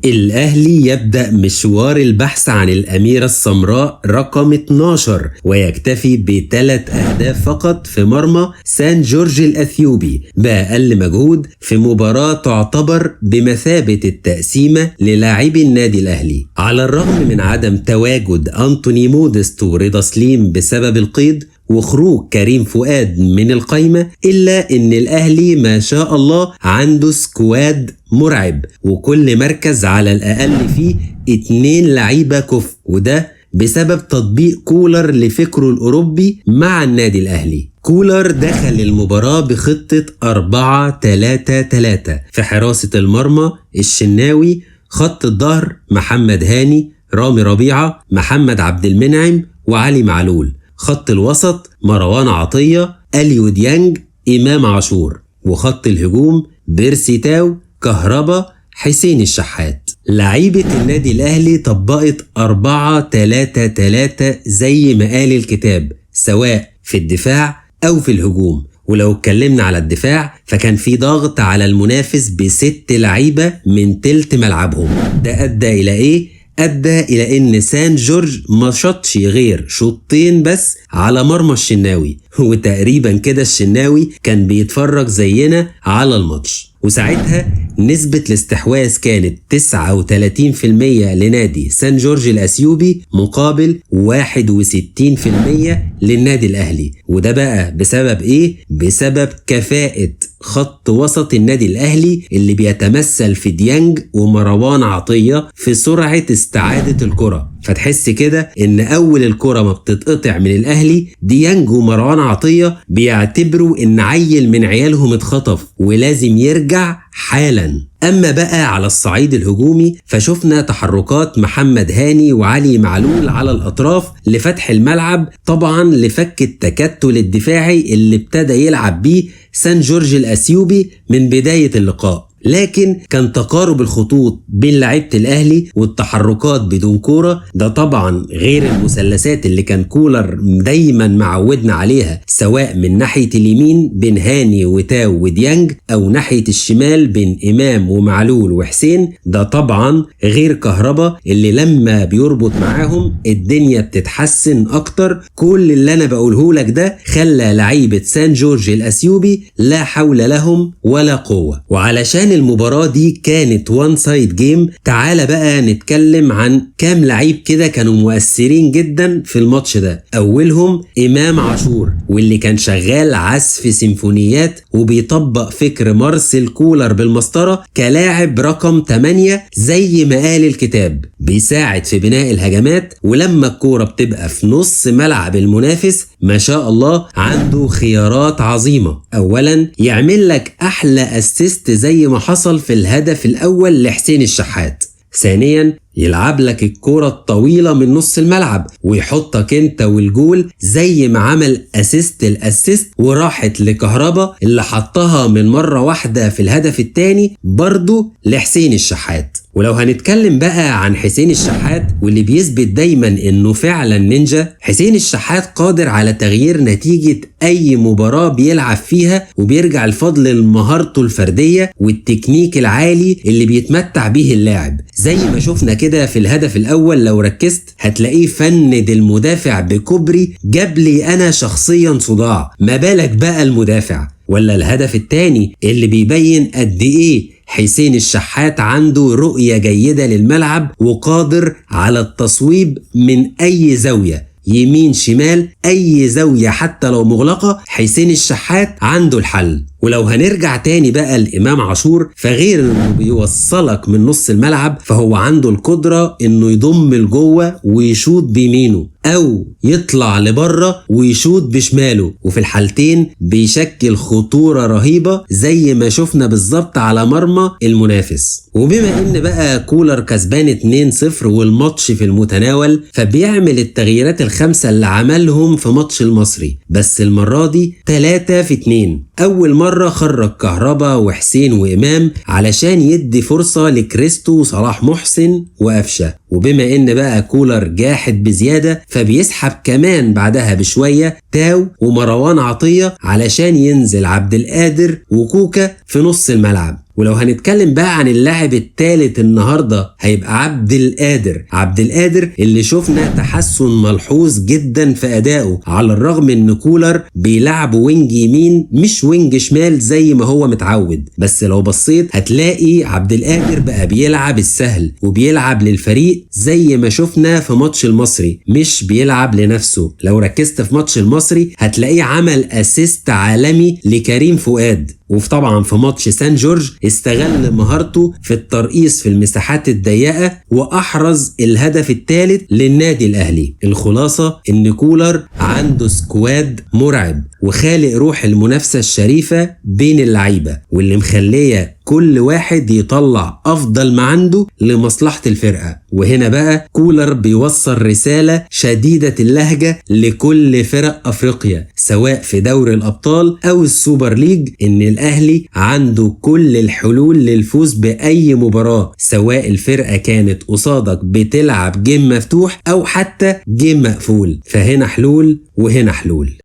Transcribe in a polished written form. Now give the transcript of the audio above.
الأهلي يبدأ مشوار البحث عن الأميرة السمراء رقم 12 ويكتفي ب3 أهداف فقط في مرمى سان جورج الأثيوبي بأقل مجهود في مباراة تعتبر بمثابة التقسيمة للاعبي النادي الأهلي. على الرغم من عدم تواجد أنتوني مودست ورضا سليم بسبب القيد وخروج كريم فؤاد من القايمة، إلا إن الأهلي ما شاء الله عنده سكواد مرعب، وكل مركز على الأقل فيه 2 لعيبة كفء، وده بسبب تطبيق كولر لفكره الأوروبي مع النادي الأهلي. كولر دخل المباراة بخطة 4-3-3 في حراسة المرمى الشناوي، خط الظهر محمد هاني، رامي ربيعة، محمد عبد المنعم وعلي معلول، خط الوسط مروان عطية، اليو ديانج، إمام عاشور، وخط الهجوم بيرسي تاو، كهربا، حسين الشحات. لعيبة النادي الأهلي طبقت 4-3-3 زي ما قال الكتاب، سواء في الدفاع أو في الهجوم. ولو اتكلمنا على الدفاع فكان في ضغط على المنافس ب6 لعيبة من تلت ملعبهم. ده أدى إلى إيه؟ أدى إلى إن سان جورج ما شطش غير شوطين بس على مرمى الشناوي، وتقريبا كده الشناوي كان بيتفرج زينا على الماتش. وساعتها نسبة الاستحواذ كانت 39% لنادي سان جورج الأثيوبي مقابل 61% للنادي الأهلي. وده بقى بسبب إيه؟ بسبب كفاءة خط وسط النادي الأهلي اللي بيتمثل في ديانج ومروان عطية في سرعة استعادة الكرة. فتحس كده ان اول الكرة ما بتتقطع من الاهلي ديانج ومروان عطية بيعتبروا ان عيل من عيالهم اتخطف ولازم يرجع حالا. اما بقى على الصعيد الهجومي فشفنا تحركات محمد هاني وعلي معلول على الاطراف لفتح الملعب، طبعا لفك التكتل الدفاعي اللي ابتدى يلعب بيه سان جورج الأثيوبي من بداية اللقاء. لكن كان تقارب الخطوط بين لعيبة الأهلي والتحركات بدون كورة، ده طبعا غير المثلثات اللي كان كولر دايما معودنا عليها، سواء من ناحية اليمين بين هاني وتاو وديانج أو ناحية الشمال بين إمام ومعلول وحسين، ده طبعا غير كهربا اللي لما بيربط معاهم الدنيا بتتحسن أكتر. كل اللي أنا بقوله لك ده خلى لعيبة سان جورج الأثيوبي لا حول لهم ولا قوة. وعلشان المباراة دي كانت وان سايد جيم، تعال بقى نتكلم عن كام لعيب كده كانوا مؤثرين جدا في الماتش ده. اولهم امام عاشور، واللي كان شغال عزف سيمفونيات وبيطبق فكر مارسيل كولر بالمسطرة كلاعب رقم 8 زي ما قال الكتاب، بيساعد في بناء الهجمات، ولما الكورة بتبقى في نص ملعب المنافس ما شاء الله عنده خيارات عظيمة. اولا يعمل لك احلى اسيست زي ما حصل في الهدف الاول لحسين الشحات. ثانيا يلعب لك الكرة الطويلة من نص الملعب ويحطك انت والجول زي ما عمل الاسيست وراحت لكهربا اللي حطها من مرة واحدة في الهدف الثاني برضو لحسين الشحات. ولو هنتكلم بقى عن حسين الشحات واللي بيثبت دايما انه فعلا نينجا، حسين الشحات قادر على تغيير نتيجة اي مباراة بيلعب فيها، وبيرجع الفضل لمهارته الفردية والتكنيك العالي اللي بيتمتع به اللاعب. زي ما شفنا كده في الهدف الاول لو ركزت هتلاقيه فند المدافع بكوبري جاب لي انا شخصيا صداع، ما بالك بقى المدافع. ولا الهدف الثاني اللي بيبين قد ايه حسين الشحات عنده رؤية جيدة للملعب وقادر على التصويب من أي زاوية، يمين شمال أي زاوية حتى لو مغلقة حسين الشحات عنده الحل. ولو هنرجع تاني بقى لإمام عاشور، فغير انه بيوصلك من نص الملعب فهو عنده القدرة انه يضم لجوه ويشوط بيمينه او يطلع لبره ويشوط بشماله، وفي الحالتين بيشكل خطورة رهيبة زي ما شفنا بالظبط على مرمى المنافس. وبما ان بقى كولر كسبان 2-0 والماتش في المتناول، فبيعمل التغييرات ال5 اللي عملهم في ماتش المصري، بس المرة دي 3-2. اول مرة خرج كهربا وحسين وإمام علشان يدي فرصة لكريستو وصلاح محسن وقفشة، وبما ان بقى كولر جاحد بزيادة فبيسحب كمان بعدها بشوية تاو ومروان عطية علشان ينزل عبد القادر وكوكا في نص الملعب. ولو هنتكلم بقى عن اللاعب الثالث النهارده هيبقى عبد القادر اللي شفنا تحسن ملحوظ جدا في ادائه، على الرغم ان كولر بيلعب وينج يمين مش وينج شمال زي ما هو متعود. بس لو بصيت هتلاقي عبد القادر بقى بيلعب السهل وبيلعب للفريق زي ما شفنا في ماتش المصري، مش بيلعب لنفسه. لو ركزت في ماتش المصري هتلاقيه عمل اسيست عالمي لكريم فؤاد، وفي طبعا في ماتش سان جورج استغل مهارته في الترقيص في المساحات الضيقة وأحرز الهدف الثالث للنادي الأهلي. الخلاصة إن كولر عنده سكواد مرعب وخالق روح المنافسة الشريفة بين اللعيبة، واللي مخليه كل واحد يطلع أفضل ما عنده لمصلحة الفرقة. وهنا بقى كولر بيوصل رسالة شديدة اللهجة لكل فرق أفريقيا سواء في دوري الأبطال أو السوبر ليج، إن الأهلي عنده كل الحلول للفوز بأي مباراة، سواء الفرقة كانت قصادك بتلعب جيم مفتوح أو حتى جيم مقفول، فهنا حلول وهنا حلول.